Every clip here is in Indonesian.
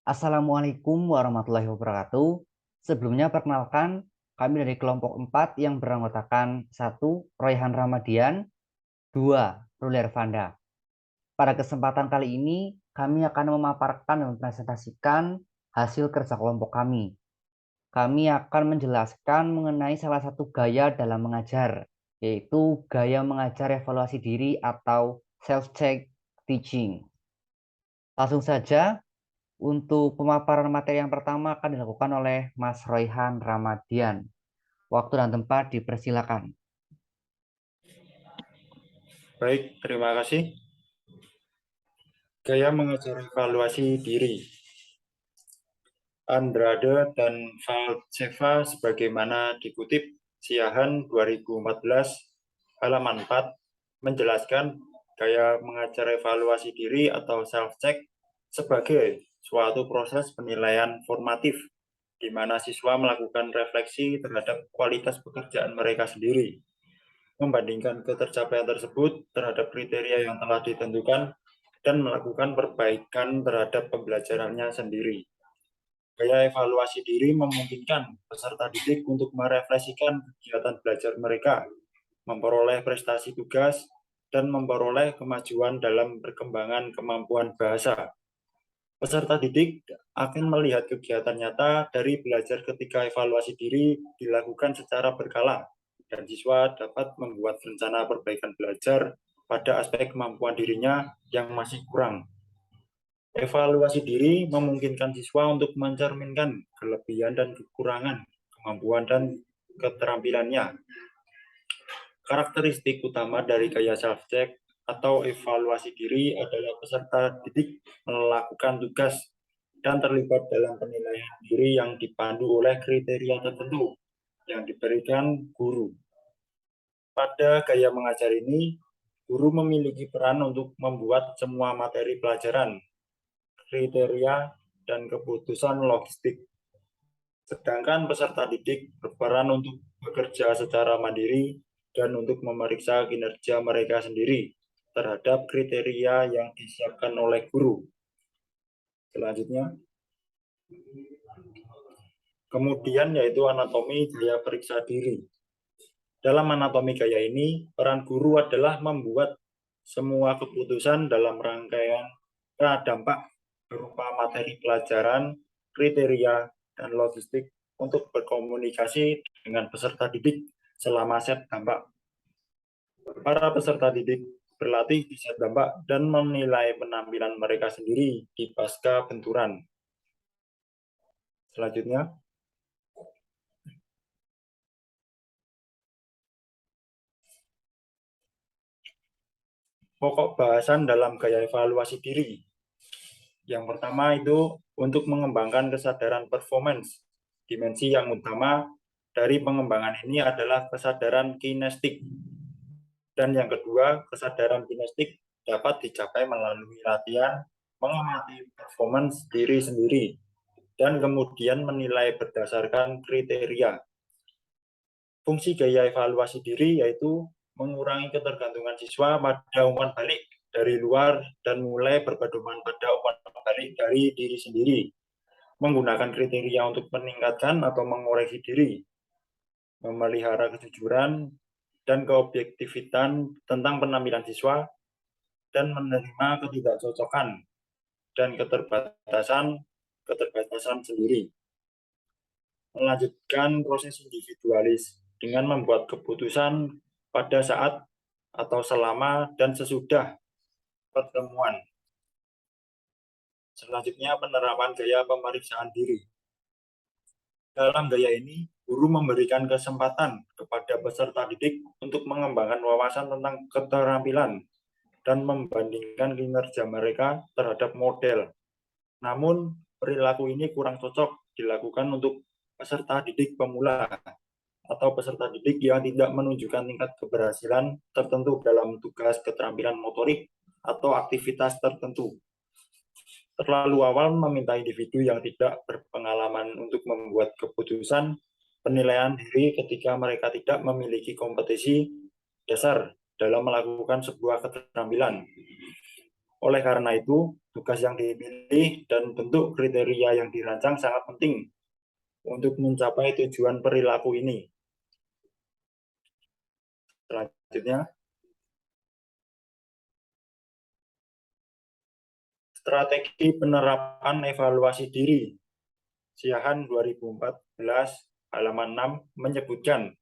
Assalamualaikum warahmatullahi wabarakatuh. Sebelumnya perkenalkan, kami dari kelompok 4 yang beranggotakan 1. Royhan Ramadian, 2. Ruli Ervanda. Pada kesempatan kali ini, kami akan memaparkan dan mempresentasikan hasil kerja kelompok kami. Kami akan menjelaskan mengenai salah satu gaya dalam mengajar, yaitu gaya mengajar evaluasi diri atau self-check teaching. Langsung saja, untuk pemaparan materi yang pertama akan dilakukan oleh Mas Royhan Ramadian. Waktu dan tempat dipersilakan. Baik, terima kasih. Gaya mengajar evaluasi diri. Andrade dan Valceva sebagaimana dikutip Siahan 2014 halaman 4 menjelaskan gaya mengajar evaluasi diri atau self-check sebagai suatu proses penilaian formatif di mana siswa melakukan refleksi terhadap kualitas pekerjaan mereka sendiri, membandingkan ketercapaian tersebut terhadap kriteria yang telah ditentukan dan melakukan perbaikan terhadap pembelajarannya sendiri. Gaya evaluasi diri memungkinkan peserta didik untuk merefleksikan kegiatan belajar mereka, memperoleh prestasi tugas, dan memperoleh kemajuan dalam perkembangan kemampuan bahasa. Peserta didik akan melihat kegiatan nyata dari belajar ketika evaluasi diri dilakukan secara berkala, dan siswa dapat membuat rencana perbaikan belajar pada aspek kemampuan dirinya yang masih kurang. Evaluasi diri memungkinkan siswa untuk mencerminkan kelebihan dan kekurangan, kemampuan dan keterampilannya. Karakteristik utama dari gaya self-check atau evaluasi diri adalah peserta didik melakukan tugas dan terlibat dalam penilaian diri yang dipandu oleh kriteria tertentu yang diberikan guru. Pada gaya mengajar ini, guru memiliki peran untuk membuat semua materi pelajaran, kriteria, dan keputusan logistik. Sedangkan peserta didik berperan untuk bekerja secara mandiri dan untuk memeriksa kinerja mereka sendiri terhadap kriteria yang disiapkan oleh guru. Selanjutnya, kemudian yaitu anatomi gaya periksa diri. Dalam anatomi gaya ini, peran guru adalah membuat semua keputusan dalam rangkaian dampak berupa materi pelajaran, kriteria, dan logistik untuk berkomunikasi dengan peserta didik selama set dampak. Para peserta didik berlatih di set dampak dan menilai penampilan mereka sendiri di pasca benturan. Selanjutnya, pokok bahasan dalam gaya evaluasi diri. Yang pertama itu untuk mengembangkan kesadaran performance. Dimensi yang utama dari pengembangan ini adalah kesadaran kinestik. Dan yang kedua, kesadaran kinestik dapat dicapai melalui latihan, mengamati performance diri sendiri, dan kemudian menilai berdasarkan kriteria. Fungsi gaya evaluasi diri yaitu mengurangi ketergantungan siswa pada umpan balik dari luar dan mulai berpedoman pada umpan balik dari diri sendiri, menggunakan kriteria untuk meningkatkan atau mengoreksi diri, memelihara kejujuran dan keobjektifan tentang penampilan siswa, dan menerima ketidakcocokan dan keterbatasan sendiri. Melanjutkan proses individualis dengan membuat keputusan pada saat atau selama dan sesudah pertemuan. Selanjutnya, penerapan gaya pemeriksaan diri. Dalam gaya ini, guru memberikan kesempatan kepada peserta didik untuk mengembangkan wawasan tentang keterampilan dan membandingkan kinerja mereka terhadap model. Namun, perilaku ini kurang cocok dilakukan untuk peserta didik pemula atau peserta didik yang tidak menunjukkan tingkat keberhasilan tertentu dalam tugas keterampilan motorik atau aktivitas tertentu. Terlalu awal meminta individu yang tidak berpengalaman untuk membuat keputusan penilaian diri ketika mereka tidak memiliki kompetisi dasar dalam melakukan sebuah keterampilan. Oleh karena itu, tugas yang dipilih, dan bentuk kriteria yang dirancang sangat penting untuk mencapai tujuan perilaku ini. Selanjutnya, strategi penerapan evaluasi diri. Siahan 2014 halaman 6 menyebutkan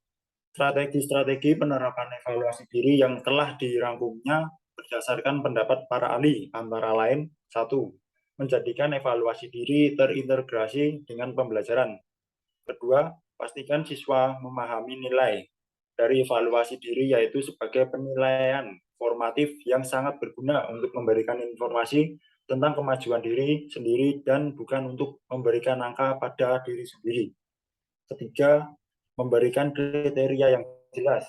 strategi-strategi penerapan evaluasi diri yang telah dirangkumnya berdasarkan pendapat para ahli, antara lain: 1. Menjadikan evaluasi diri terintegrasi dengan pembelajaran. Kedua, pastikan siswa memahami nilai dari evaluasi diri, yaitu sebagai penilaian formatif yang sangat berguna untuk memberikan informasi tentang kemajuan diri sendiri dan bukan untuk memberikan angka pada diri sendiri. Ketiga, memberikan kriteria yang jelas.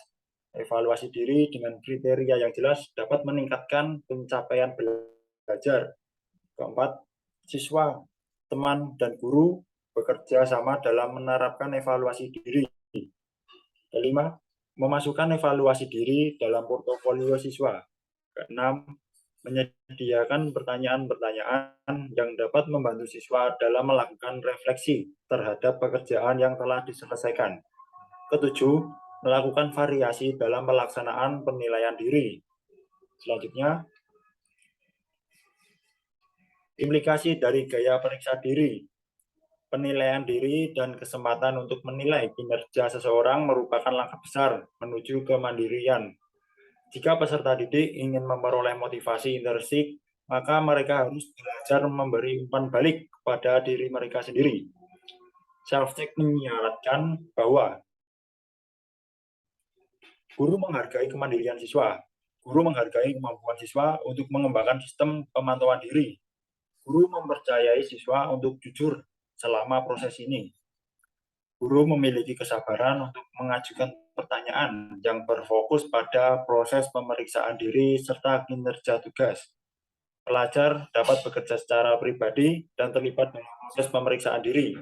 Evaluasi diri dengan kriteria yang jelas dapat meningkatkan pencapaian belajar. Keempat, siswa, teman, dan guru bekerja sama dalam menerapkan evaluasi diri. Kelima, memasukkan evaluasi diri dalam portofolio siswa. Keenam, menyediakan pertanyaan-pertanyaan yang dapat membantu siswa dalam melakukan refleksi terhadap pekerjaan yang telah diselesaikan. Ketujuh, melakukan variasi dalam pelaksanaan penilaian diri. Selanjutnya, implikasi dari gaya periksa diri. Penilaian diri dan kesempatan untuk menilai kinerja seseorang merupakan langkah besar menuju kemandirian. Jika peserta didik ingin memperoleh motivasi intrinsik, maka mereka harus belajar memberi umpan balik kepada diri mereka sendiri. Self-check menyarankan bahwa guru menghargai kemandirian siswa. Guru menghargai kemampuan siswa untuk mengembangkan sistem pemantauan diri. Guru mempercayai siswa untuk jujur selama proses ini. Guru memiliki kesabaran untuk mengajukan pertanyaan yang berfokus pada proses pemeriksaan diri serta kinerja tugas. Pelajar dapat bekerja secara pribadi dan terlibat dalam proses pemeriksaan diri.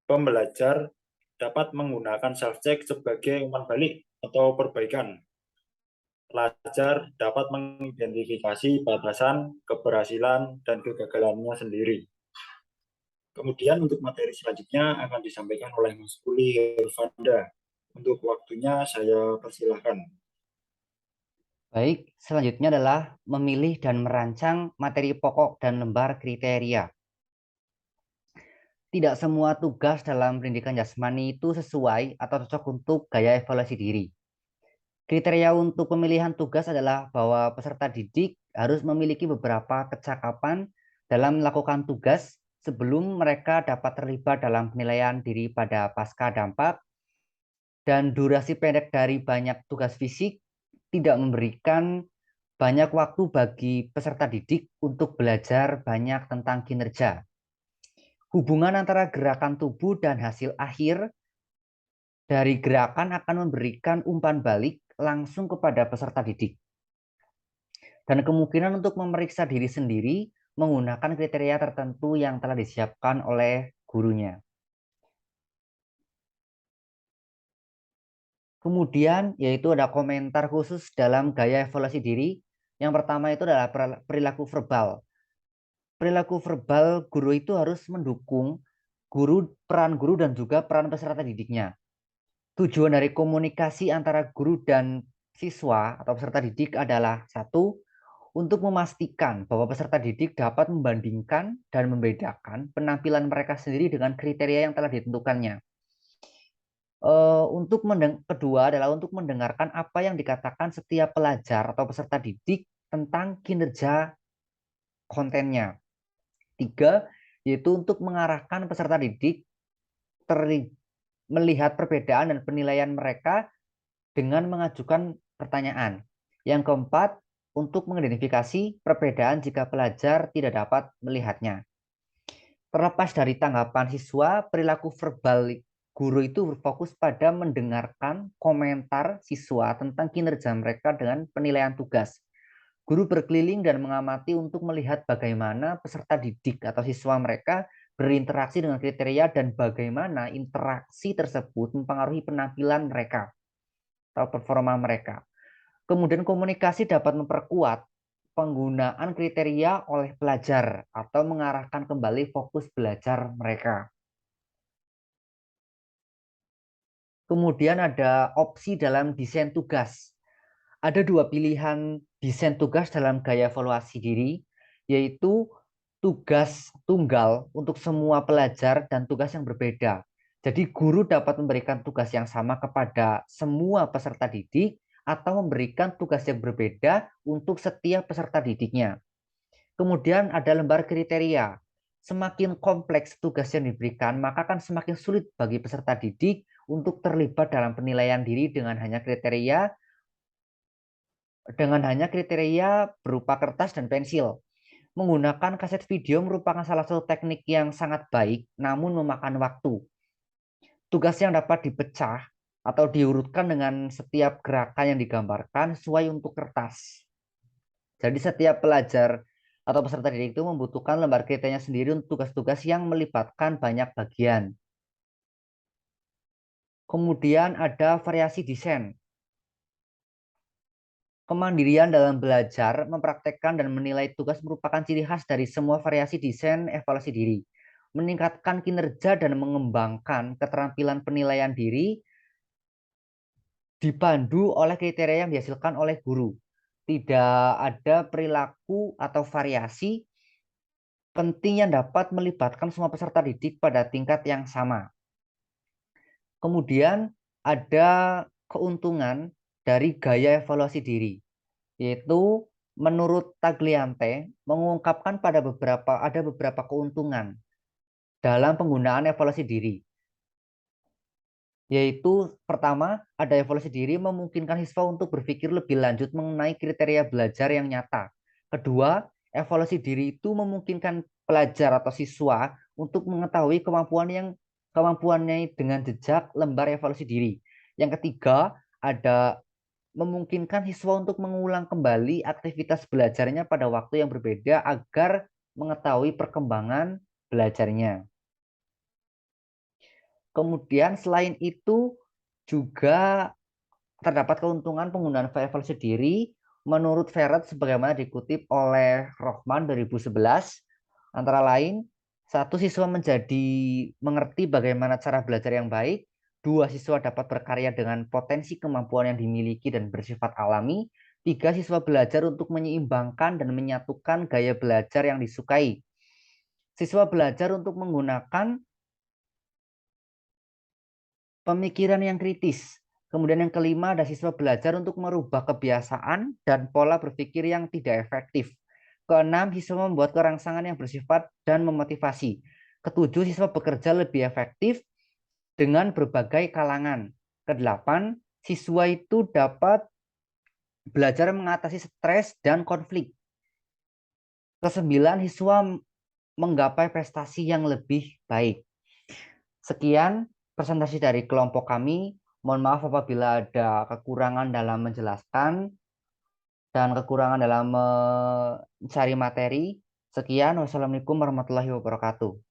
Pembelajar dapat menggunakan self-check sebagai umpan balik atau perbaikan. Pelajar dapat mengidentifikasi batasan, keberhasilan, dan kegagalannya sendiri. Kemudian untuk materi selanjutnya akan disampaikan oleh Mas Uli Irfanda. Untuk waktunya saya persilahkan. Baik, selanjutnya adalah memilih dan merancang materi pokok dan lembar kriteria. Tidak semua tugas dalam pendidikan jasmani itu sesuai atau cocok untuk gaya evaluasi diri. Kriteria untuk pemilihan tugas adalah bahwa peserta didik harus memiliki beberapa kecakapan dalam melakukan tugas sebelum mereka dapat terlibat dalam penilaian diri pada pasca dampak, dan durasi pendek dari banyak tugas fisik tidak memberikan banyak waktu bagi peserta didik untuk belajar banyak tentang kinerja. Hubungan antara gerakan tubuh dan hasil akhir dari gerakan akan memberikan umpan balik langsung kepada peserta didik. Dan kemungkinan untuk memeriksa diri sendiri menggunakan kriteria tertentu yang telah disiapkan oleh gurunya. Kemudian yaitu ada komentar khusus dalam gaya evaluasi diri. Yang pertama itu adalah perilaku verbal. Perilaku verbal guru itu harus mendukung peran guru dan juga peran peserta didiknya. Tujuan dari komunikasi antara guru dan siswa atau peserta didik adalah: satu, untuk memastikan bahwa peserta didik dapat membandingkan dan membedakan penampilan mereka sendiri dengan kriteria yang telah ditentukannya. Kedua adalah untuk mendengarkan apa yang dikatakan setiap pelajar atau peserta didik tentang kinerja kontennya. Tiga, yaitu untuk mengarahkan peserta didik melihat perbedaan dan penilaian mereka dengan mengajukan pertanyaan. Yang keempat, untuk mengidentifikasi perbedaan jika pelajar tidak dapat melihatnya. Terlepas dari tanggapan siswa, perilaku verbal guru itu berfokus pada mendengarkan komentar siswa tentang kinerja mereka dengan penilaian tugas. Guru berkeliling dan mengamati untuk melihat bagaimana peserta didik atau siswa mereka berinteraksi dengan kriteria dan bagaimana interaksi tersebut mempengaruhi penampilan mereka atau performa mereka. Kemudian komunikasi dapat memperkuat penggunaan kriteria oleh pelajar atau mengarahkan kembali fokus belajar mereka. Kemudian ada opsi dalam desain tugas. Ada dua pilihan desain tugas dalam gaya evaluasi diri, yaitu tugas tunggal untuk semua pelajar dan tugas yang berbeda. Jadi guru dapat memberikan tugas yang sama kepada semua peserta didik atau memberikan tugas yang berbeda untuk setiap peserta didiknya. Kemudian ada lembar kriteria. Semakin kompleks tugas yang diberikan, maka akan semakin sulit bagi peserta didik untuk terlibat dalam penilaian diri dengan hanya kriteria berupa kertas dan pensil. Menggunakan kaset video merupakan salah satu teknik yang sangat baik, namun memakan waktu. Tugas yang dapat dipecah atau diurutkan dengan setiap gerakan yang digambarkan sesuai untuk kertas. Jadi setiap pelajar atau peserta didik itu membutuhkan lembar kriterianya sendiri untuk tugas-tugas yang melibatkan banyak bagian. Kemudian ada variasi desain. Kemandirian dalam belajar, mempraktekkan dan menilai tugas merupakan ciri khas dari semua variasi desain evaluasi diri. Meningkatkan kinerja dan mengembangkan keterampilan penilaian diri dipandu oleh kriteria yang dihasilkan oleh guru. Tidak ada perilaku atau variasi penting yang dapat melibatkan semua peserta didik pada tingkat yang sama. Kemudian ada keuntungan dari gaya evaluasi diri, yaitu menurut Tagliante mengungkapkan ada beberapa keuntungan dalam penggunaan evaluasi diri. Yaitu pertama, ada evaluasi diri memungkinkan siswa untuk berpikir lebih lanjut mengenai kriteria belajar yang nyata. Kedua, evaluasi diri itu memungkinkan pelajar atau siswa untuk mengetahui kemampuannya dengan jejak lembar evaluasi diri. Yang ketiga, ada memungkinkan siswa untuk mengulang kembali aktivitas belajarnya pada waktu yang berbeda agar mengetahui perkembangan belajarnya. Kemudian selain itu juga terdapat keuntungan penggunaan evaluasi diri menurut Verret sebagaimana dikutip oleh Rohman 2011. Antara lain, satu, siswa menjadi mengerti bagaimana cara belajar yang baik. Dua, siswa dapat berkarya dengan potensi kemampuan yang dimiliki dan bersifat alami. Tiga, siswa belajar untuk menyeimbangkan dan menyatukan gaya belajar yang disukai. Siswa belajar untuk menggunakan pemikiran yang kritis. Kemudian yang kelima, ada siswa belajar untuk merubah kebiasaan dan pola berpikir yang tidak efektif. Keenam, siswa membuat kerangsangan yang bersifat dan memotivasi. Ketujuh, siswa bekerja lebih efektif dengan berbagai kalangan. Kedelapan, siswa itu dapat belajar mengatasi stres dan konflik. Kesembilan, siswa menggapai prestasi yang lebih baik. Sekian presentasi dari kelompok kami. Mohon maaf apabila ada kekurangan dalam menjelaskan dan kekurangan dalam mencari materi. Sekian, wassalamualaikum warahmatullahi wabarakatuh.